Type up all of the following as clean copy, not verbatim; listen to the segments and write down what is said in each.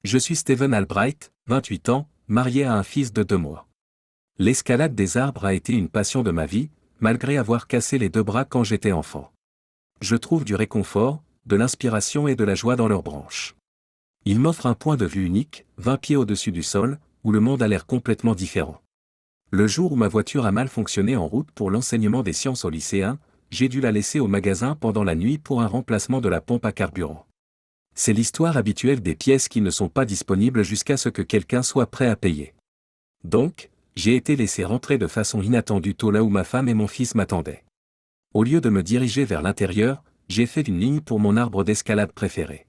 Je suis Steven Albright, 28 ans, marié à un fils de 2 mois. L'escalade des arbres a été une passion de ma vie, malgré avoir cassé les 2 bras quand j'étais enfant. Je trouve du réconfort, de l'inspiration et de la joie dans leurs branches. Ils m'offrent un point de vue unique, 20 pieds au-dessus du sol, où le monde a l'air complètement différent. Le jour où ma voiture a mal fonctionné en route pour l'enseignement des sciences aux lycéens, j'ai dû la laisser au magasin pendant la nuit pour un remplacement de la pompe à carburant. C'est l'histoire habituelle des pièces qui ne sont pas disponibles jusqu'à ce que quelqu'un soit prêt à payer. Donc, j'ai été laissé rentrer de façon inattendue tôt là où ma femme et mon fils m'attendaient. Au lieu de me diriger vers l'intérieur, j'ai fait une ligne pour mon arbre d'escalade préféré.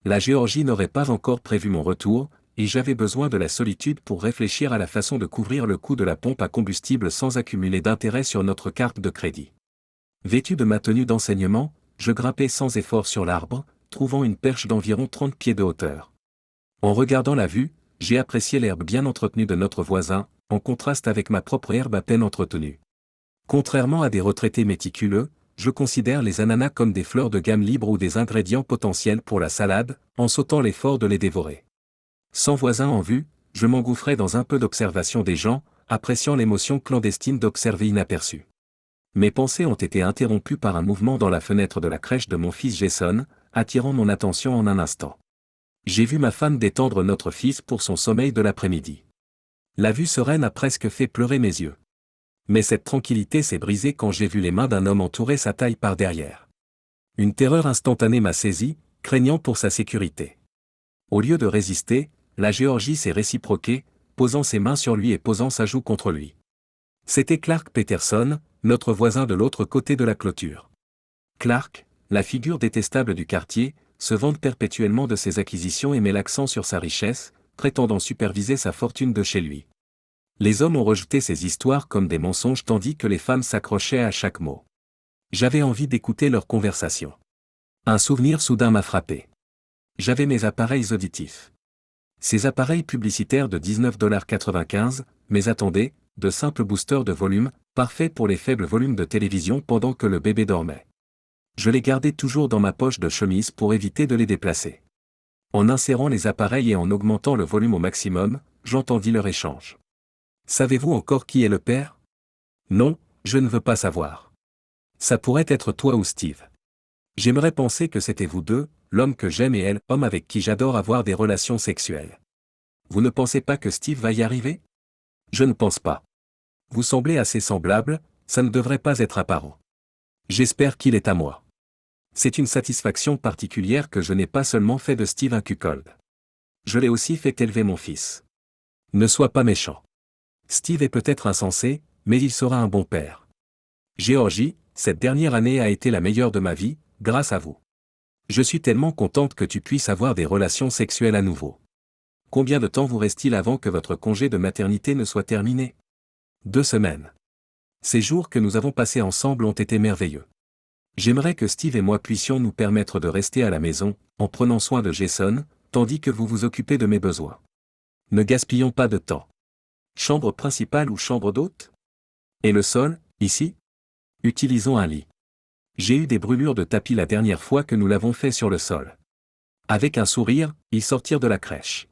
La Géorgie n'aurait pas encore prévu mon retour, et j'avais besoin de la solitude pour réfléchir à la façon de couvrir le coût de la pompe à combustible sans accumuler d'intérêt sur notre carte de crédit. Vêtu de ma tenue d'enseignement, je grimpais sans effort sur l'arbre, trouvant une perche d'environ 30 pieds de hauteur. En regardant la vue, j'ai apprécié l'herbe bien entretenue de notre voisin, en contraste avec ma propre herbe à peine entretenue. Contrairement à des retraités méticuleux, je considère les ananas comme des fleurs de gamme libres ou des ingrédients potentiels pour la salade, en sautant l'effort de les dévorer. Sans voisin en vue, je m'engouffrais dans un peu d'observation des gens, appréciant l'émotion clandestine d'observer inaperçu. Mes pensées ont été interrompues par un mouvement dans la fenêtre de la crèche de mon fils Jason, attirant mon attention en un instant. J'ai vu ma femme détendre notre fils pour son sommeil de l'après-midi. La vue sereine a presque fait pleurer mes yeux. Mais cette tranquillité s'est brisée quand j'ai vu les mains d'un homme entourer sa taille par derrière. Une terreur instantanée m'a saisi, craignant pour sa sécurité. Au lieu de résister, la Géorgie s'est réciproquée, posant ses mains sur lui et posant sa joue contre lui. C'était Clark Peterson, notre voisin de l'autre côté de la clôture. Clark, la figure détestable du quartier, se vante perpétuellement de ses acquisitions et met l'accent sur sa richesse, prétendant superviser sa fortune de chez lui. Les hommes ont rejeté ces histoires comme des mensonges tandis que les femmes s'accrochaient à chaque mot. J'avais envie d'écouter leur conversation. Un souvenir soudain m'a frappé. J'avais mes appareils auditifs. Ces appareils publicitaires de 19,95 $, mais attendez, de simples boosters de volume, parfaits pour les faibles volumes de télévision pendant que le bébé dormait. Je les gardais toujours dans ma poche de chemise pour éviter de les déplacer. En insérant les appareils et en augmentant le volume au maximum, j'entendis leur échange. Savez-vous encore qui est le père? Non, je ne veux pas savoir. Ça pourrait être toi ou Steve. J'aimerais penser que c'était vous deux, l'homme que j'aime et elle, homme avec qui j'adore avoir des relations sexuelles. Vous ne pensez pas que Steve va y arriver? Je ne pense pas. Vous semblez assez semblables, ça ne devrait pas être apparent. J'espère qu'il est à moi. C'est une satisfaction particulière que je n'ai pas seulement fait de Steve un cuckold. Je l'ai aussi fait élever mon fils. Ne sois pas méchant. Steve est peut-être insensé, mais il sera un bon père. Géorgie, cette dernière année a été la meilleure de ma vie, grâce à vous. Je suis tellement contente que tu puisses avoir des relations sexuelles à nouveau. Combien de temps vous reste-t-il avant que votre congé de maternité ne soit terminé? 2 semaines. Ces jours que nous avons passés ensemble ont été merveilleux. J'aimerais que Steve et moi puissions nous permettre de rester à la maison, en prenant soin de Jason, tandis que vous vous occupez de mes besoins. Ne gaspillons pas de temps. Chambre principale ou chambre d'hôte? Et le sol, ici? Utilisons un lit. J'ai eu des brûlures de tapis la dernière fois que nous l'avons fait sur le sol. Avec un sourire, ils sortirent de la crèche.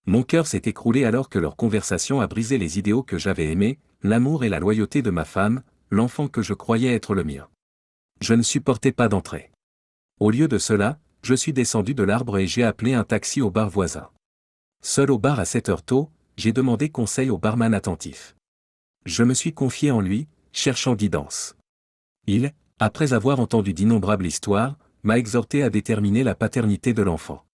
Mon cœur s'est écroulé alors que leur conversation a brisé les idéaux que j'avais aimés, l'amour et la loyauté de ma femme, l'enfant que je croyais être le mien. Je ne supportais pas d'entrer. Au lieu de cela, je suis descendu de l'arbre et j'ai appelé un taxi au bar voisin. Seul au bar à 7 heures tôt, j'ai demandé conseil au barman attentif. Je me suis confié en lui, cherchant guidance. Il, après avoir entendu d'innombrables histoires, m'a exhorté à déterminer la paternité de l'enfant.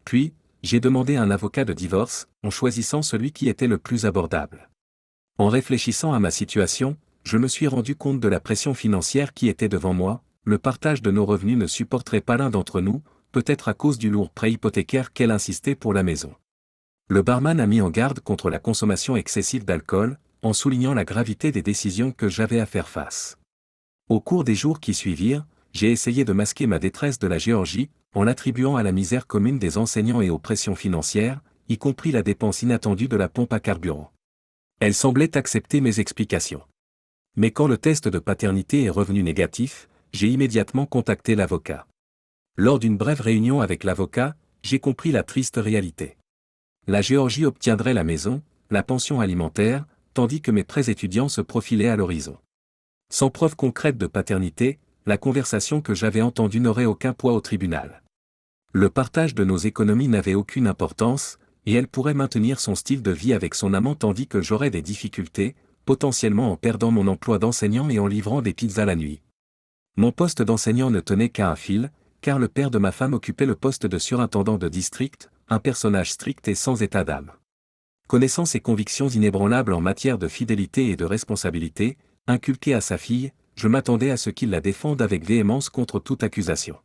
Puis, j'ai demandé un avocat de divorce, en choisissant celui qui était le plus abordable. En réfléchissant à ma situation, je me suis rendu compte de la pression financière qui était devant moi, le partage de nos revenus ne supporterait pas l'un d'entre nous, peut-être à cause du lourd prêt hypothécaire qu'elle insistait pour la maison. Le barman a mis en garde contre la consommation excessive d'alcool, en soulignant la gravité des décisions que j'avais à faire face. Au cours des jours qui suivirent, j'ai essayé de masquer ma détresse de la Géorgie, en l'attribuant à la misère commune des enseignants et aux pressions financières, y compris la dépense inattendue de la pompe à carburant. Elle semblait accepter mes explications. Mais quand le test de paternité est revenu négatif, j'ai immédiatement contacté l'avocat. Lors d'une brève réunion avec l'avocat, j'ai compris la triste réalité. La Géorgie obtiendrait la maison, la pension alimentaire, tandis que mes prêts étudiants se profilaient à l'horizon. Sans preuve concrète de paternité, la conversation que j'avais entendue n'aurait aucun poids au tribunal. Le partage de nos économies n'avait aucune importance, et elle pourrait maintenir son style de vie avec son amant tandis que j'aurais des difficultés, potentiellement en perdant mon emploi d'enseignant et en livrant des pizzas la nuit. Mon poste d'enseignant ne tenait qu'à un fil, car le père de ma femme occupait le poste de surintendant de district, un personnage strict et sans état d'âme. Connaissant ses convictions inébranlables en matière de fidélité et de responsabilité, inculquées à sa fille, je m'attendais à ce qu'il la défende avec véhémence contre toute accusation.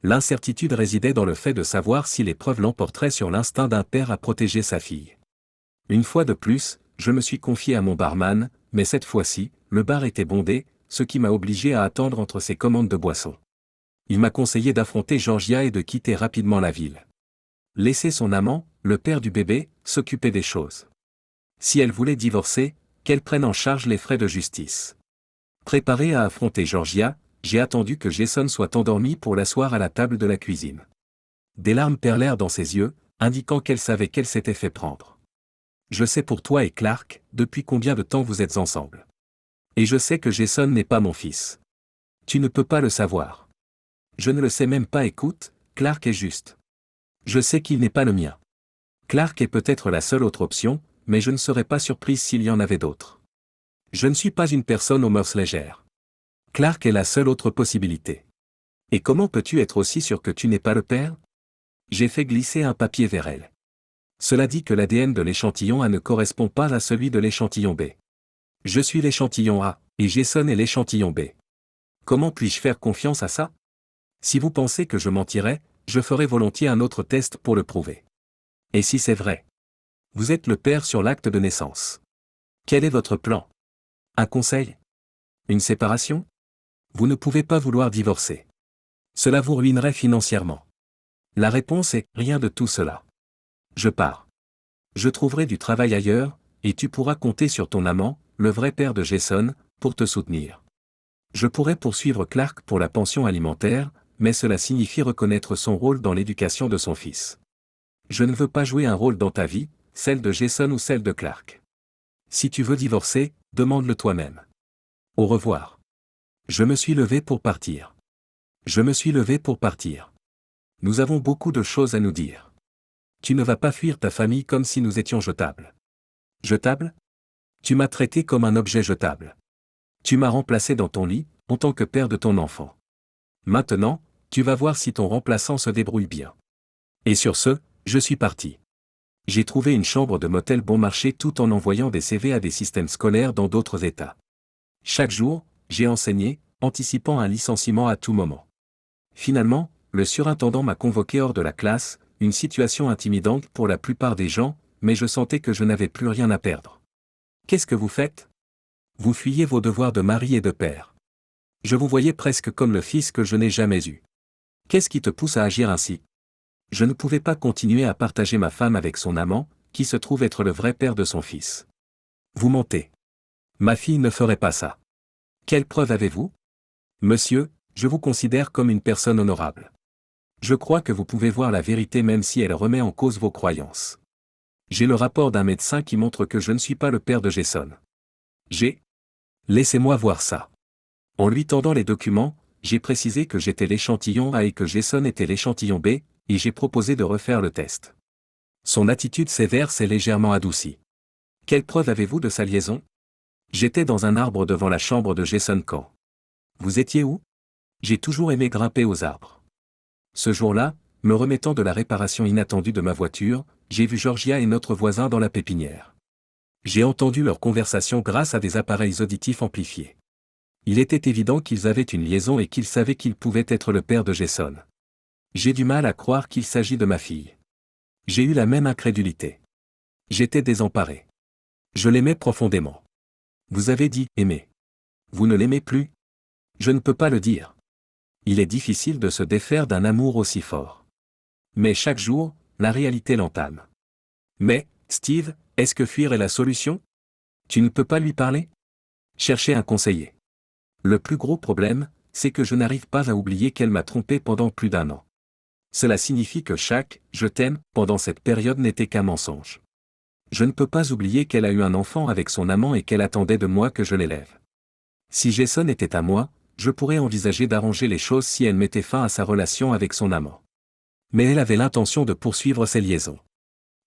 L'incertitude résidait dans le fait de savoir si les preuves l'emporteraient sur l'instinct d'un père à protéger sa fille. Une fois de plus, je me suis confié à mon barman, mais cette fois-ci, le bar était bondé, ce qui m'a obligé à attendre entre ses commandes de boissons. Il m'a conseillé d'affronter Georgia et de quitter rapidement la ville. Laisser son amant, le père du bébé, s'occuper des choses. Si elle voulait divorcer, qu'elle prenne en charge les frais de justice. Préparé à affronter Georgia, j'ai attendu que Jason soit endormi pour l'asseoir à la table de la cuisine. Des larmes perlèrent dans ses yeux, indiquant qu'elle savait qu'elle s'était fait prendre. Je sais pour toi et Clark, depuis combien de temps vous êtes ensemble. Et je sais que Jason n'est pas mon fils. Tu ne peux pas le savoir. Je ne le sais même pas. Écoute, Clark est juste. Je sais qu'il n'est pas le mien. Clark est peut-être la seule autre option, mais je ne serais pas surprise s'il y en avait d'autres. Je ne suis pas une personne aux mœurs légères. Clark est la seule autre possibilité. Et comment peux-tu être aussi sûr que tu n'es pas le père? J'ai fait glisser un papier vers elle. Cela dit que l'ADN de l'échantillon A ne correspond pas à celui de l'échantillon B. Je suis l'échantillon A, et Jason est l'échantillon B. Comment puis-je faire confiance à ça? Si vous pensez que je mentirais, je ferai volontiers un autre test pour le prouver. Et si c'est vrai? Vous êtes le père sur l'acte de naissance. Quel est votre plan? Un conseil? Une séparation? Vous ne pouvez pas vouloir divorcer. Cela vous ruinerait financièrement. La réponse est rien de tout cela. Je pars. Je trouverai du travail ailleurs, et tu pourras compter sur ton amant, le vrai père de Jason, pour te soutenir. Je pourrais poursuivre Clark pour la pension alimentaire, mais cela signifie reconnaître son rôle dans l'éducation de son fils. Je ne veux pas jouer un rôle dans ta vie, celle de Jason ou celle de Clark. Si tu veux divorcer, demande-le toi-même. Au revoir. Je me suis levé pour partir. Je me suis levé pour partir. Nous avons beaucoup de choses à nous dire. Tu ne vas pas fuir ta famille comme si nous étions jetables. Jetables? Tu m'as traité comme un objet jetable. Tu m'as remplacé dans ton lit, en tant que père de ton enfant. Maintenant, tu vas voir si ton remplaçant se débrouille bien. Et sur ce, je suis parti. J'ai trouvé une chambre de motel bon marché tout en envoyant des CV à des systèmes scolaires dans d'autres États. Chaque jour, j'ai enseigné, anticipant un licenciement à tout moment. Finalement, le surintendant m'a convoqué hors de la classe, une situation intimidante pour la plupart des gens, mais je sentais que je n'avais plus rien à perdre. Qu'est-ce que vous faites? Vous fuyez vos devoirs de mari et de père. Je vous voyais presque comme le fils que je n'ai jamais eu. Qu'est-ce qui te pousse à agir ainsi? Je ne pouvais pas continuer à partager ma femme avec son amant, qui se trouve être le vrai père de son fils. Vous mentez. Ma fille ne ferait pas ça. Quelle preuve avez-vous? Monsieur, je vous considère comme une personne honorable. Je crois que vous pouvez voir la vérité même si elle remet en cause vos croyances. J'ai le rapport d'un médecin qui montre que je ne suis pas le père de Jason. Laissez-moi voir ça. En lui tendant les documents, j'ai précisé que j'étais l'échantillon A et que Jason était l'échantillon B, et j'ai proposé de refaire le test. Son attitude sévère s'est légèrement adoucie. Quelle preuve avez-vous de sa liaison? J'étais dans un arbre devant la chambre de Jason quand. Vous étiez où? J'ai toujours aimé grimper aux arbres. Ce jour-là, me remettant de la réparation inattendue de ma voiture, j'ai vu Georgia et notre voisin dans la pépinière. J'ai entendu leur conversation grâce à des appareils auditifs amplifiés. Il était évident qu'ils avaient une liaison et qu'ils savaient qu'il pouvait être le père de Jason. J'ai du mal à croire qu'il s'agit de ma fille. J'ai eu la même incrédulité. J'étais désemparé. Je l'aimais profondément. Vous avez dit « aimer ». Vous ne l'aimez plus? Je ne peux pas le dire. Il est difficile de se défaire d'un amour aussi fort. Mais chaque jour, la réalité l'entame. Mais, Steve, est-ce que fuir est la solution? Tu ne peux pas lui parler? Cherchez un conseiller. Le plus gros problème, c'est que je n'arrive pas à oublier qu'elle m'a trompé pendant plus d'1 an. Cela signifie que chaque « je t'aime » pendant cette période n'était qu'un mensonge. Je ne peux pas oublier qu'elle a eu un enfant avec son amant et qu'elle attendait de moi que je l'élève. Si Jason était à moi, je pourrais envisager d'arranger les choses si elle mettait fin à sa relation avec son amant. Mais elle avait l'intention de poursuivre ses liaisons.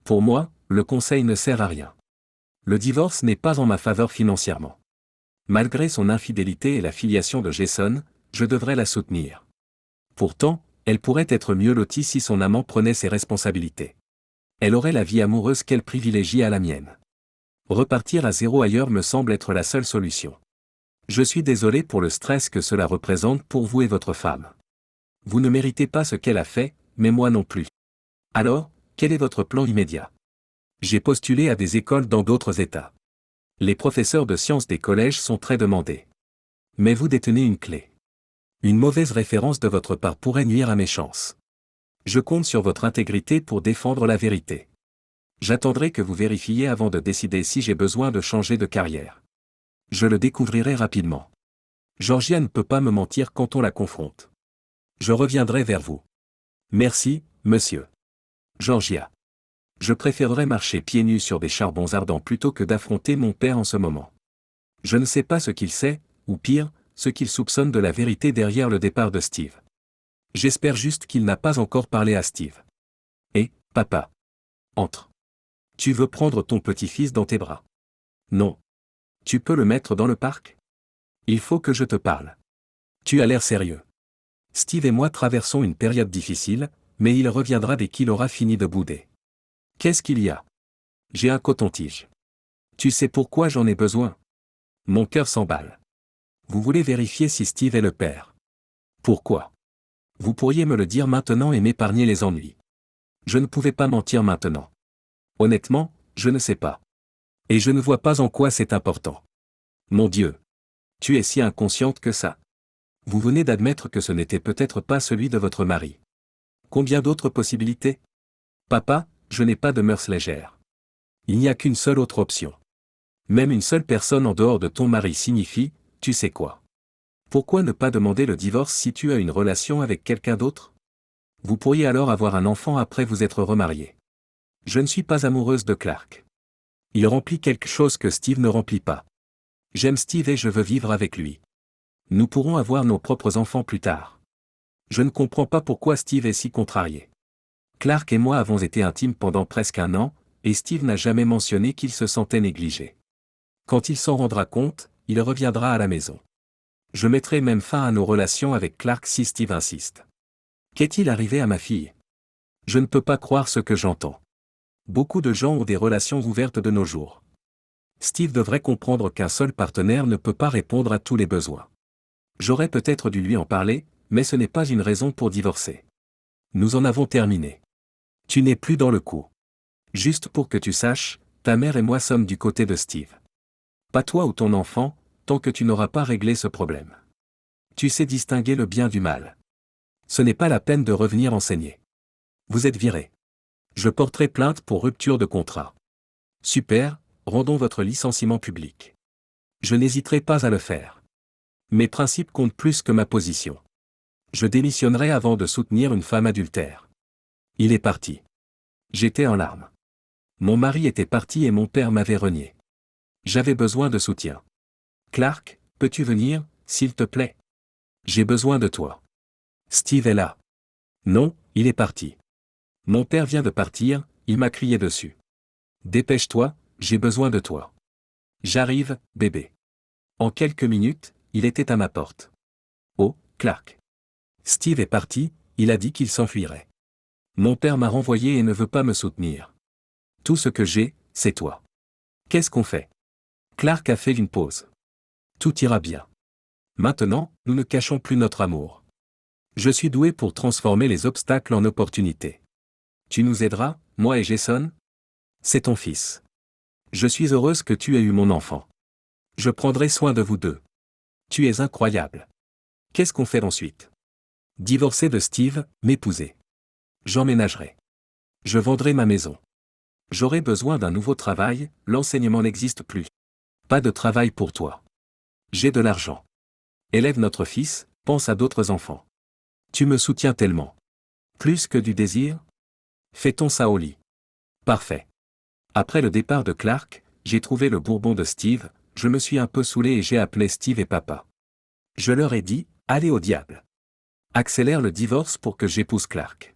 Pour moi, le conseil ne sert à rien. Le divorce n'est pas en ma faveur financièrement. Malgré son infidélité et la filiation de Jason, je devrais la soutenir. Pourtant, elle pourrait être mieux lotie si son amant prenait ses responsabilités. Elle aurait la vie amoureuse qu'elle privilégie à la mienne. Repartir à zéro ailleurs me semble être la seule solution. Je suis désolé pour le stress que cela représente pour vous et votre femme. Vous ne méritez pas ce qu'elle a fait, mais moi non plus. Alors, quel est votre plan immédiat? J'ai postulé à des écoles dans d'autres États. Les professeurs de sciences des collèges sont très demandés. Mais vous détenez une clé. Une mauvaise référence de votre part pourrait nuire à mes chances. Je compte sur votre intégrité pour défendre la vérité. J'attendrai que vous vérifiez avant de décider si j'ai besoin de changer de carrière. Je le découvrirai rapidement. Georgia ne peut pas me mentir quand on la confronte. Je reviendrai vers vous. Merci, monsieur. Georgia. Je préférerais marcher pieds nus sur des charbons ardents plutôt que d'affronter mon père en ce moment. Je ne sais pas ce qu'il sait, ou pire, ce qu'il soupçonne de la vérité derrière le départ de Steve. J'espère juste qu'il n'a pas encore parlé à Steve. Et, papa. Entre. Tu veux prendre ton petit-fils dans tes bras? Non. Tu peux le mettre dans le parc? Il faut que je te parle. Tu as l'air sérieux. Steve et moi traversons une période difficile, mais il reviendra dès qu'il aura fini de bouder. Qu'est-ce qu'il y a? J'ai un coton-tige. Tu sais pourquoi j'en ai besoin? Mon cœur s'emballe. Vous voulez vérifier si Steve est le père? Pourquoi? Vous pourriez me le dire maintenant et m'épargner les ennuis. Je ne pouvais pas mentir maintenant. Honnêtement, je ne sais pas. Et je ne vois pas en quoi c'est important. Mon Dieu. Tu es si inconsciente que ça. Vous venez d'admettre que ce n'était peut-être pas celui de votre mari. Combien d'autres possibilités? Papa, je n'ai pas de mœurs légères. Il n'y a qu'une seule autre option. Même une seule personne en dehors de ton mari signifie, tu sais quoi. Pourquoi ne pas demander le divorce si tu as une relation avec quelqu'un d'autre? Vous pourriez alors avoir un enfant après vous être remarié. Je ne suis pas amoureuse de Clark. Il remplit quelque chose que Steve ne remplit pas. J'aime Steve et je veux vivre avec lui. Nous pourrons avoir nos propres enfants plus tard. Je ne comprends pas pourquoi Steve est si contrarié. Clark et moi avons été intimes pendant presque un an, et Steve n'a jamais mentionné qu'il se sentait négligé. Quand il s'en rendra compte, il reviendra à la maison. Je mettrai même fin à nos relations avec Clark si Steve insiste. Qu'est-il arrivé à ma fille? Je ne peux pas croire ce que j'entends. Beaucoup de gens ont des relations ouvertes de nos jours. Steve devrait comprendre qu'un seul partenaire ne peut pas répondre à tous les besoins. J'aurais peut-être dû lui en parler, mais ce n'est pas une raison pour divorcer. Nous en avons terminé. Tu n'es plus dans le coup. Juste pour que tu saches, ta mère et moi sommes du côté de Steve. Pas toi ou ton enfant, tant que tu n'auras pas réglé ce problème. Tu sais distinguer le bien du mal. Ce n'est pas la peine de revenir enseigner. Vous êtes viré. Je porterai plainte pour rupture de contrat. Super, rendons votre licenciement public. Je n'hésiterai pas à le faire. Mes principes comptent plus que ma position. Je démissionnerai avant de soutenir une femme adultère. Il est parti. J'étais en larmes. Mon mari était parti et mon père m'avait renié. J'avais besoin de soutien. Clark, peux-tu venir, s'il te plaît? J'ai besoin de toi. Steve est là. Non, il est parti. Mon père vient de partir, il m'a crié dessus. Dépêche-toi, j'ai besoin de toi. J'arrive, bébé. En quelques minutes, il était à ma porte. Oh, Clark. Steve est parti, il a dit qu'il s'enfuirait. Mon père m'a renvoyé et ne veut pas me soutenir. Tout ce que j'ai, c'est toi. Qu'est-ce qu'on fait? Clark a fait une pause. Tout ira bien. Maintenant, nous ne cachons plus notre amour. Je suis doué pour transformer les obstacles en opportunités. Tu nous aideras, moi et Jason? C'est ton fils. Je suis heureuse que tu aies eu mon enfant. Je prendrai soin de vous deux. Tu es incroyable. Qu'est-ce qu'on fait ensuite? Divorcer de Steve, m'épouser. J'emménagerai. Je vendrai ma maison. J'aurai besoin d'un nouveau travail, l'enseignement n'existe plus. Pas de travail pour toi. J'ai de l'argent. Élève notre fils, pense à d'autres enfants. Tu me soutiens tellement. Plus que du désir? Fait-on ça au lit? Parfait. Après le départ de Clark, j'ai trouvé le bourbon de Steve, je me suis un peu saoulé et j'ai appelé Steve et papa. Je leur ai dit, allez au diable. Accélère le divorce pour que j'épouse Clark.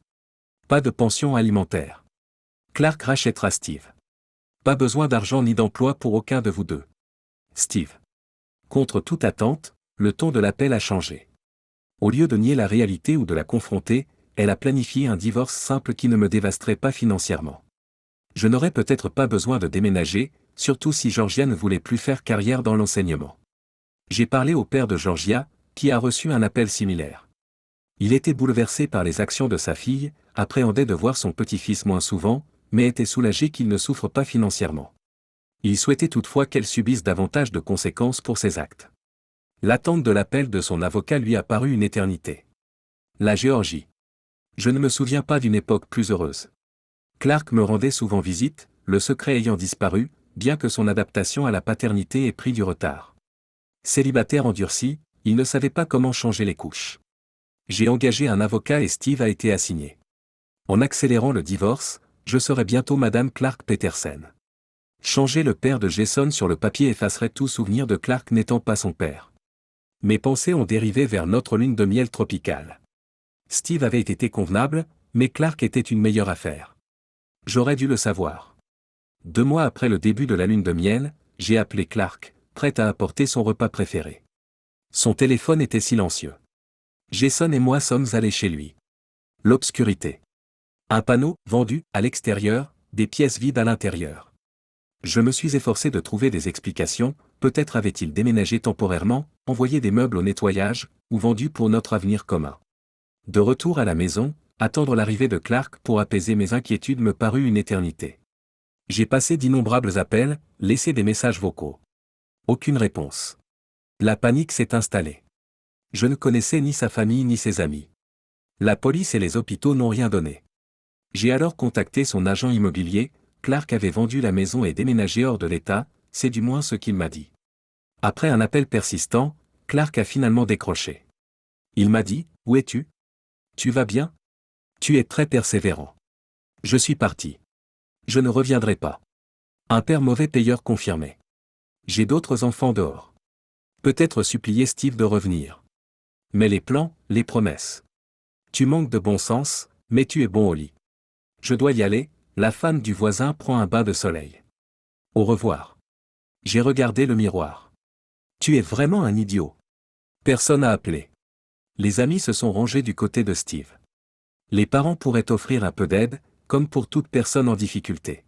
Pas de pension alimentaire. Clark rachètera Steve. Pas besoin d'argent ni d'emploi pour aucun de vous deux. Steve. Contre toute attente, le ton de l'appel a changé. Au lieu de nier la réalité ou de la confronter, elle a planifié un divorce simple qui ne me dévasterait pas financièrement. Je n'aurais peut-être pas besoin de déménager, surtout si Georgia ne voulait plus faire carrière dans l'enseignement. J'ai parlé au père de Georgia, qui a reçu un appel similaire. Il était bouleversé par les actions de sa fille, appréhendait de voir son petit-fils moins souvent, mais était soulagé qu'il ne souffre pas financièrement. Il souhaitait toutefois qu'elle subisse davantage de conséquences pour ses actes. L'attente de l'appel de son avocat lui a paru une éternité. La Géorgie. Je ne me souviens pas d'une époque plus heureuse. Clark me rendait souvent visite, le secret ayant disparu, bien que son adaptation à la paternité ait pris du retard. Célibataire endurci, il ne savait pas comment changer les couches. J'ai engagé un avocat et Steve a été assigné. En accélérant le divorce, je serai bientôt Madame Clark Petersen. Changer le père de Jason sur le papier effacerait tout souvenir de Clark n'étant pas son père. Mes pensées ont dérivé vers notre lune de miel tropicale. Steve avait été convenable, mais Clark était une meilleure affaire. J'aurais dû le savoir. 2 mois après le début de la lune de miel, j'ai appelé Clark, prêt à apporter son repas préféré. Son téléphone était silencieux. Jason et moi sommes allés chez lui. L'obscurité. Un panneau, vendu, à l'extérieur, des pièces vides à l'intérieur. Je me suis efforcé de trouver des explications, peut-être avait-il déménagé temporairement, envoyé des meubles au nettoyage, ou vendu pour notre avenir commun. De retour à la maison, attendre l'arrivée de Clark pour apaiser mes inquiétudes me parut une éternité. J'ai passé d'innombrables appels, laissé des messages vocaux. Aucune réponse. La panique s'est installée. Je ne connaissais ni sa famille ni ses amis. La police et les hôpitaux n'ont rien donné. J'ai alors contacté son agent immobilier. Clark avait vendu la maison et déménagé hors de l'État, c'est du moins ce qu'il m'a dit. Après un appel persistant, Clark a finalement décroché. Il m'a dit, « Où es-tu? Tu vas bien? Tu es très persévérant. » Je suis parti. Je ne reviendrai pas. Un père mauvais payeur confirmé. J'ai d'autres enfants dehors. Peut-être supplier Steve de revenir. Mais les plans, les promesses. Tu manques de bon sens, mais tu es bon au lit. Je dois y aller. La femme du voisin prend un bain de soleil. Au revoir. J'ai regardé le miroir. Tu es vraiment un idiot. Personne n'a appelé. Les amis se sont rangés du côté de Steve. Les parents pourraient offrir un peu d'aide, comme pour toute personne en difficulté.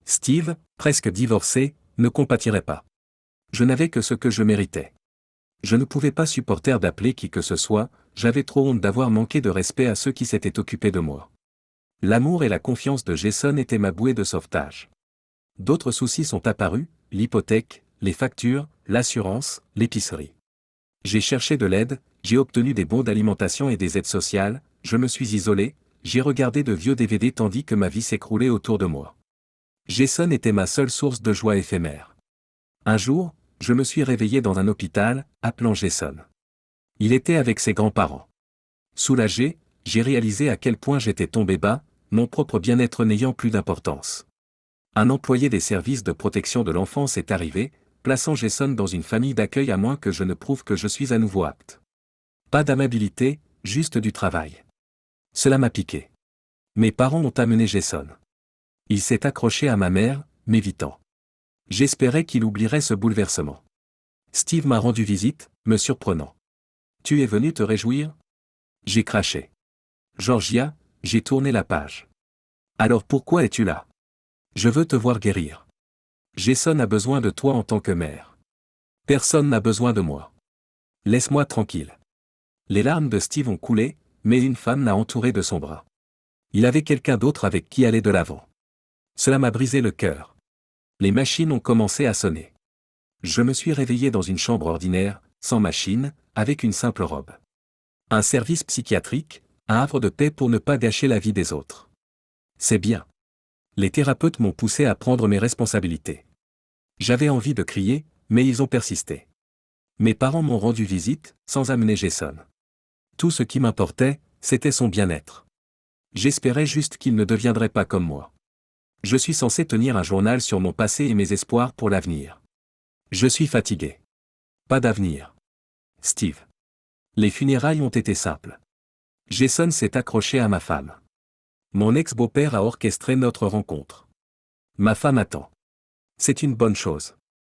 Steve, presque divorcé, ne compatirait pas. Je n'avais que ce que je méritais. Je ne pouvais pas supporter d'appeler qui que ce soit, j'avais trop honte d'avoir manqué de respect à ceux qui s'étaient occupés de moi. L'amour et la confiance de Jason étaient ma bouée de sauvetage. D'autres soucis sont apparus, l'hypothèque, les factures, l'assurance, l'épicerie. J'ai cherché de l'aide, j'ai obtenu des bons d'alimentation et des aides sociales, je me suis isolé, j'ai regardé de vieux DVD tandis que ma vie s'écroulait autour de moi. Jason était ma seule source de joie éphémère. Un jour, je me suis réveillé dans un hôpital, appelant Jason. Il était avec ses grands-parents. Soulagé, j'ai réalisé à quel point j'étais tombé bas, mon propre bien-être n'ayant plus d'importance. Un employé des services de protection de l'enfance est arrivé, plaçant Jason dans une famille d'accueil à moins que je ne prouve que je suis à nouveau apte. Pas d'amabilité, juste du travail. Cela m'a piqué. Mes parents ont amené Jason. Il s'est accroché à ma mère, m'évitant. J'espérais qu'il oublierait ce bouleversement. Steve m'a rendu visite, me surprenant. Tu es venu te réjouir? J'ai craché. Georgia, j'ai tourné la page. Alors pourquoi es-tu là? Je veux te voir guérir. Jason a besoin de toi en tant que mère. Personne n'a besoin de moi. Laisse-moi tranquille. Les larmes de Steve ont coulé, mais une femme l'a entouré de son bras. Il avait quelqu'un d'autre avec qui aller de l'avant. Cela m'a brisé le cœur. Les machines ont commencé à sonner. Je me suis réveillé dans une chambre ordinaire, sans machine, avec une simple robe. Un service psychiatrique, un havre de paix pour ne pas gâcher la vie des autres. C'est bien. Les thérapeutes m'ont poussé à prendre mes responsabilités. J'avais envie de crier, mais ils ont persisté. Mes parents m'ont rendu visite, sans amener Jason. Tout ce qui m'importait, c'était son bien-être. J'espérais juste qu'il ne deviendrait pas comme moi. Je suis censé tenir un journal sur mon passé et mes espoirs pour l'avenir. Je suis fatigué. Pas d'avenir. Steve. Les funérailles ont été simples. Jason s'est accroché à ma femme. Mon ex-beau-père a orchestré notre rencontre. Ma femme attend. C'est une bonne chose.